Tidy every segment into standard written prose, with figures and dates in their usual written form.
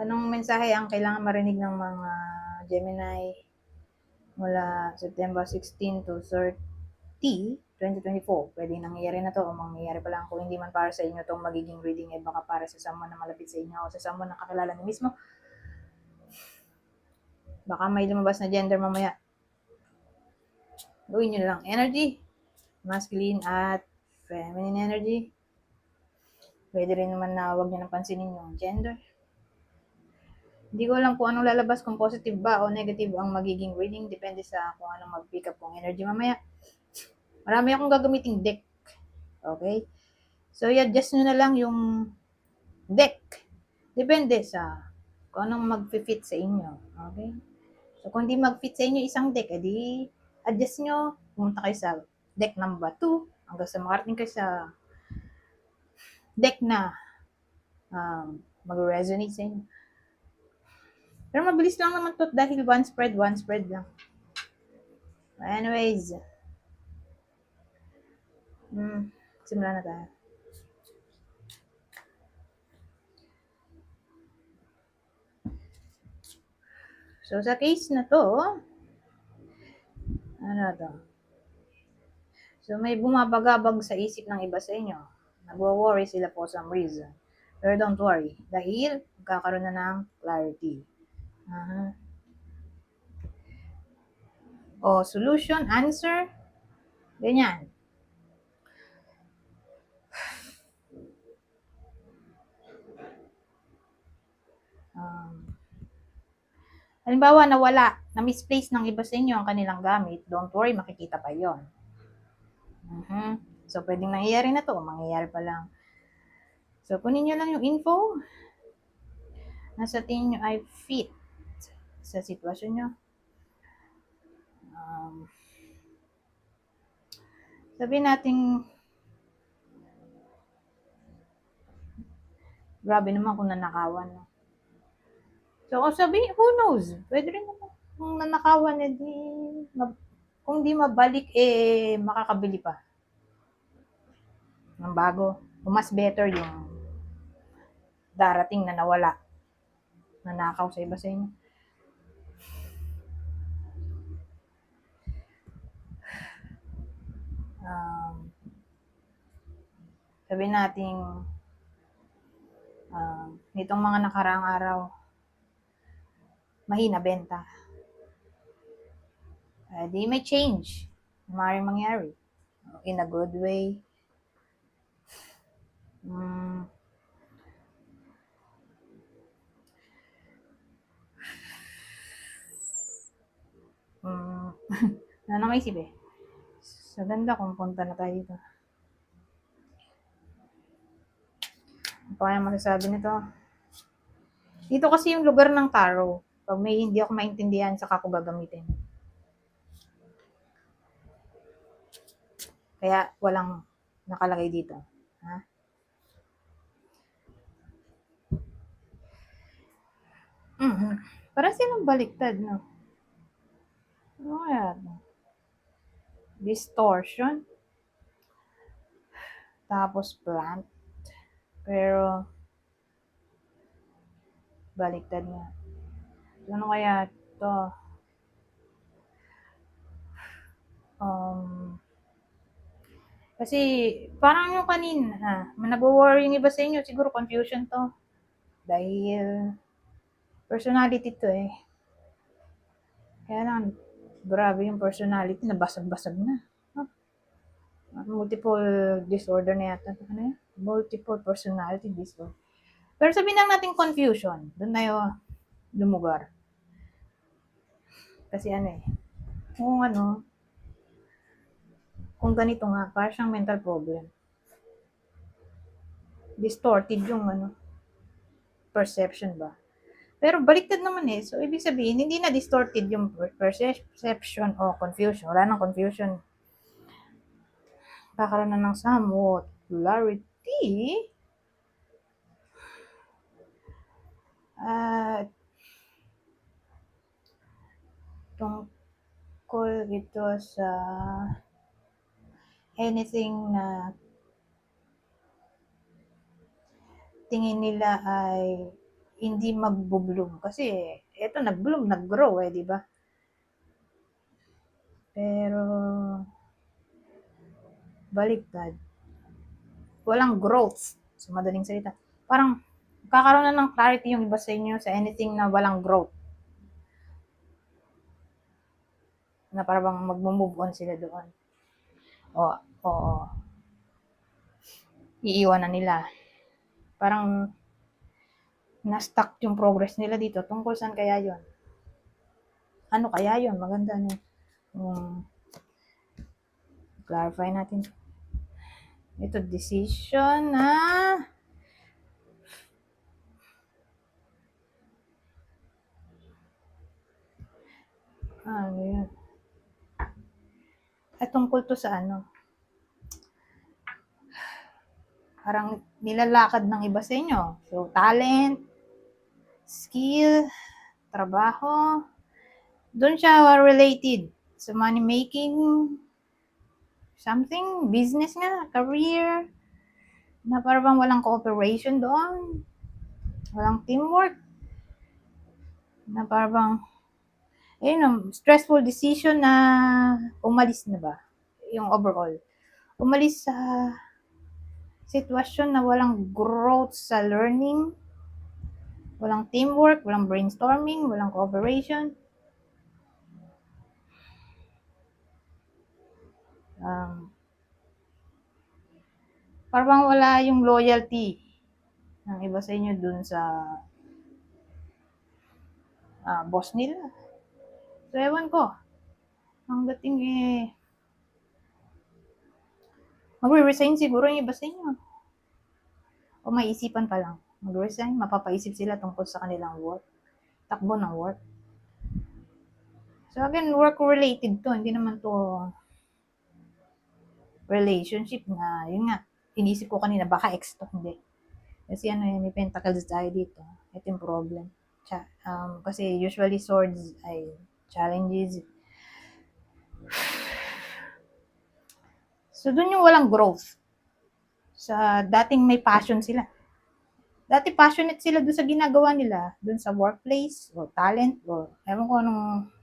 Anong mensahe ang kailangan marinig ng mga Gemini mula September 16 to 30, 2024? Pwedeng nangyayari na to o mangyayari pa lang. Kung hindi man para sa inyo itong magiging reading, eh baka para sa someone na malapit sa inyo o sa someone na kakilala niyo mismo. Baka may lumabas na gender mamaya. Gawin nyo lang energy, masculine at feminine energy. Pwede rin naman na huwag nyo nang pansinin yung gender. Hindi ko alam kung anong lalabas, kung positive ba o negative ang magiging reading. Depende sa kung anong mag-pick up kong energy mamaya. Marami akong gagamiting deck. Okay? So, i-adjust nyo na lang yung deck. Depende sa kung anong mag-fit sa inyo. Okay? So, kung di mag-fit sa inyo isang deck, edi adjust nyo. Pumunta kayo sa deck number 2 hanggang sa makarating kayo sa deck na mag-resonate sa inyo. Pero mabilis lang naman to dahil one spread lang. Anyways, simula na tayo. So, sa case na to, ano to? So, may bumabagabag sa isip ng iba sa inyo. Nagwo-worry sila for some reason. Pero don't worry, dahil magkakaroon na ng clarity. O, solution, answer, ganyan. Halimbawa, nawala, na-misplace ng iba sa inyo ang kanilang gamit, don't worry, makikita pa yon. So, pwedeng nangyayari na to, mangyayari pa lang. So, kunin nyo lang yung info na sa tingin nyo ay fit sa sitwasyon nyo. Sabihin natin, grabe naman kung nanakawan. No? So, kung sabihin, who knows? Pwede rin naman kung nanakawan, edi, kung di mabalik, eh, makakabili pa ng bago. O mas better yung darating na nawala, nanakaw sa iba sa inyo. Sabihin natin, nitong mga nakaraang araw, mahina benta. Di may change. Maaaring mangyari. In a good way. Ano may isip eh. Sa ganda kung punta na tayo dito. Ano pa kaya masasabi nito? Dito kasi yung lugar ng tarot. Pag may hindi ako maintindihan, saka ako gagamitin. Kaya walang nakalagay dito. Ha? Parang silang baliktad, no? Ano kaya? Distortion. Tapos plant. Pero, baliktad nga. Ano kaya to? Kasi, parang yung kanina, nag-worry yung iba sa inyo, siguro confusion to. Dahil, personality to eh. Kaya lang, grabe yung personality, nabasag-basag na. Multiple disorder na yata. Ano yun? Multiple personality disorder. Pero sabihin lang natin confusion. Doon na yung lumugar. Kasi kung ganito nga, parang siyang mental problem. Distorted yung perception ba? Pero baliktad naman eh. So, ibig sabihin, hindi na distorted yung perception o confusion. Wala nang confusion. Kakaroon na ng somewhat clarity. At tungkol ito sa anything na tingin nila ay hindi magbo-bloom. Kasi, eto nag-bloom, nag-grow di ba? Pero, baliktad. Walang growth. So, madaling salita. Parang, kakaroon na ng clarity yung iba sa inyo sa anything na walang growth. Na parang mag-move on sila doon. Oo. Iiwan na nila. Parang, na-stuck yung progress nila dito. Tungkol saan kaya yon? Ano kaya yon? Maganda na. Clarify natin. Ito, decision na ano yun? At tungkol to sa ano? Parang nilalakad ng iba sa inyo. So, talent, skill, trabaho, doon siya related sa money making, something, business nga, career, na parang walang cooperation doon, walang teamwork, na parang, stressful decision na umalis na ba? Yung overall. Umalis sa sitwasyon na walang growth sa learning, walang teamwork, walang brainstorming, walang cooperation. Parang wala yung loyalty ng iba sa inyo dun sa boss nila. So, ewan ko. Ang dating magre-resign siguro yung iba sa inyo. O may isipan pa lang. Mag-resign, mapapaisip sila tungkol sa kanilang work. Takbo ng work. So, again, work-related to. Hindi naman to relationship na, yun nga, inisip ko kanina, baka ex to. Hindi. Kasi may pentacles tayo dito. Ito yung problem. Kasi usually swords ay challenges. So, dun yung walang growth. Sa dating may passion sila. Dati passionate sila dun sa ginagawa nila, dun sa workplace, o talent, o ewan ko anong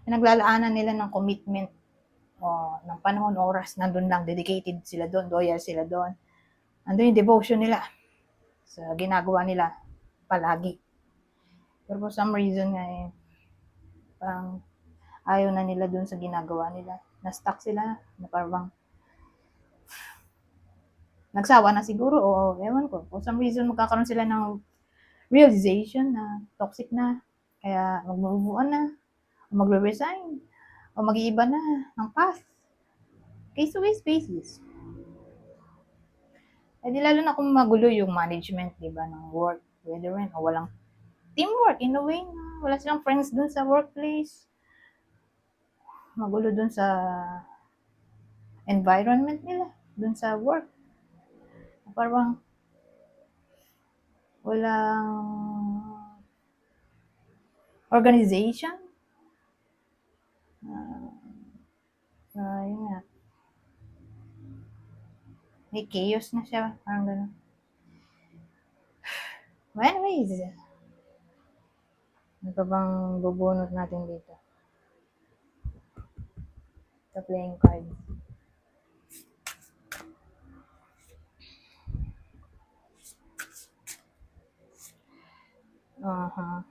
pinaglalaanan nila ng commitment, o ng panahon, oras, nandun lang, dedicated sila dun, loyal sila dun. Andun yung devotion nila sa ginagawa nila palagi. Pero for some reason nga parang ayaw na nila dun sa ginagawa nila. Na-stuck sila, na parang nagsawa na siguro, o ewan ko. For some reason, magkakaroon sila ng realization na toxic na, kaya mag-move on na, o magre-resign, o mag-iiba na ng path. Case-to-case basis. Di lalo na kung magulo yung management, di ba, ng work, whether o walang teamwork in a way, wala silang friends dun sa workplace, magulo dun sa environment nila, dun sa work. Parang walang organization. Yun nga. May chaos na siya. Parang gano'n. Well, anyways, ano pa bang bubunot natin dito? Sa playing card. Ano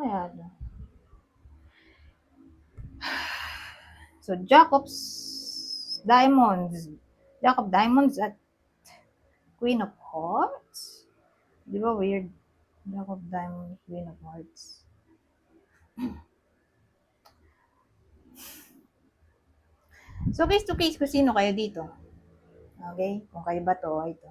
kaya ito? So, Jack of Diamonds at Queen of Hearts? Di ba weird? Jack of Diamonds, Queen of Hearts. So, case to case kung sino kayo dito. Okay? Kung kayo ba to, ito.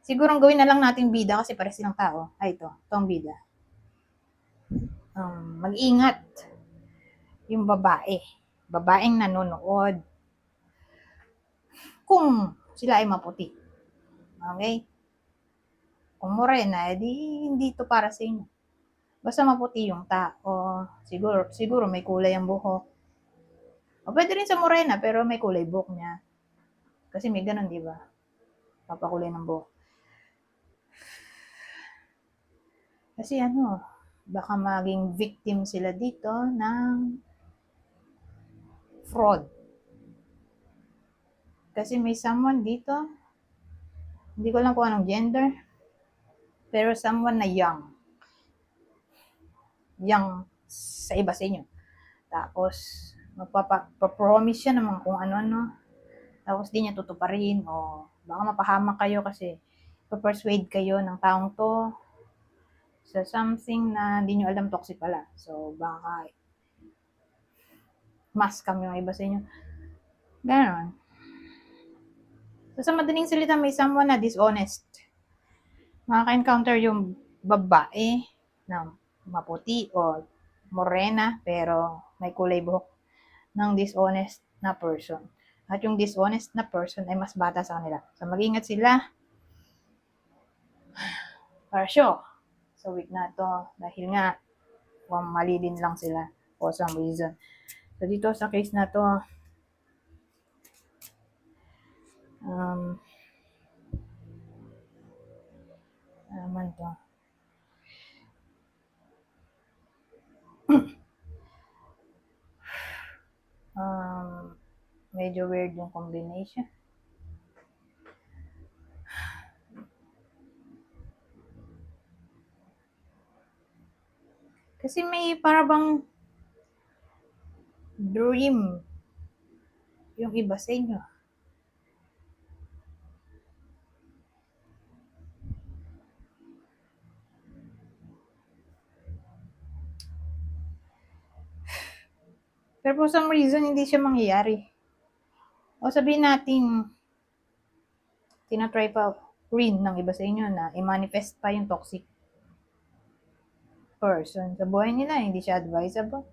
Siguro ang gawin na lang natin bida kasi pares silang tao. Ito ang bida. Mag-ingat yung babae. Babaeng nanonood. Kung sila ay maputi. Okay? Kung morena, hindi to para sa inyo. Basta maputi yung tao. Siguro may kulay ang buhok. O pwede rin sa morena, pero may kulay buhok niya. Kasi may ganun, di ba? Papakulay ng buhok. Kasi baka maging victim sila dito ng fraud. Kasi may someone dito, hindi ko lang kung anong gender, pero someone na young sa iba sa inyo. Tapos, magpapromise siya naman kung ano-ano. Tapos, di niya tutuparin o baka mapahamak kayo kasi papersuade kayo ng taong to sa something na hindi nyo alam toxic pala. So, baka mas kami yung iba sa inyo. Ganon. So, sa madaling salita, may someone na dishonest. Makaka-encounter yung babae na maputi o morena pero may kulay buhok ng dishonest na person. At yung dishonest na person ay mas bata sa kanila. So, mag-ingat sila. Para sure, sa week na to, dahil nga, mali din lang sila for some reason. So, dito sa case na to, naman to. Medyo weird yung combination. Kasi may parang dream yung iba sa inyo. Pero for some reason, hindi siya mangyayari. O sabihin natin, tinatry pa rin ng iba sa inyo na i-manifest pa yung toxic person sa buhay nila, hindi siya advisable.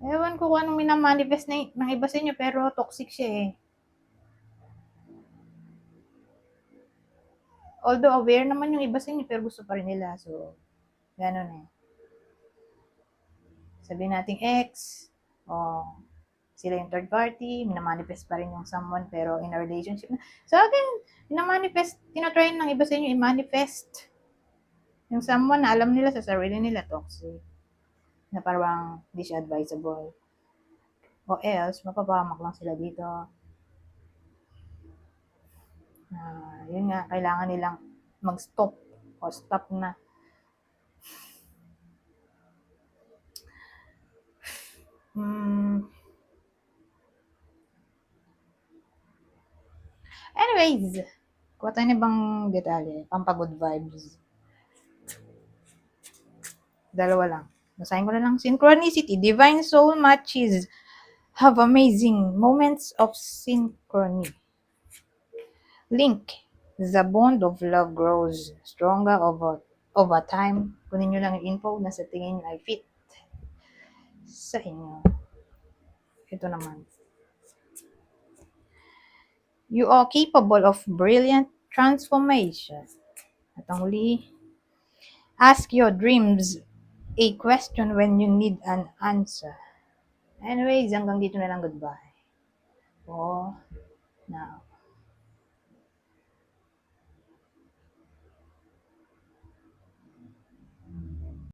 Ewan ko kung anong minamanifest ng iba sa inyo, pero toxic siya eh. Although aware naman yung iba sa inyo, pero gusto pa rin nila. So, gano'n eh. Sabihin natin ex, o sila yung third party, minamanifest pa rin yung someone, pero in a relationship na. So again, minamanifest, tinatry ng iba sa inyo i-manifest yung someone na alam nila sa sarili nila toxic. Na parang hindi siya advisable. O else, mapapahamak lang sila dito. Yun nga, kailangan nilang mag-stop o stop na. Anyways, kuha tayo na bang detalye? Pampagood vibes. Dalawa lang. Basahin ko na lang. Synchronicity. Divine soul matches have amazing moments of synchrony. Link. The bond of love grows stronger over time. Kunin nyo lang yung info na sa tingin nyo ay fit sa inyo. Ito naman. You are capable of brilliant transformation. At ang huli, ask your dreams a question when you need an answer. Anyways, hanggang dito na lang. Goodbye. For now.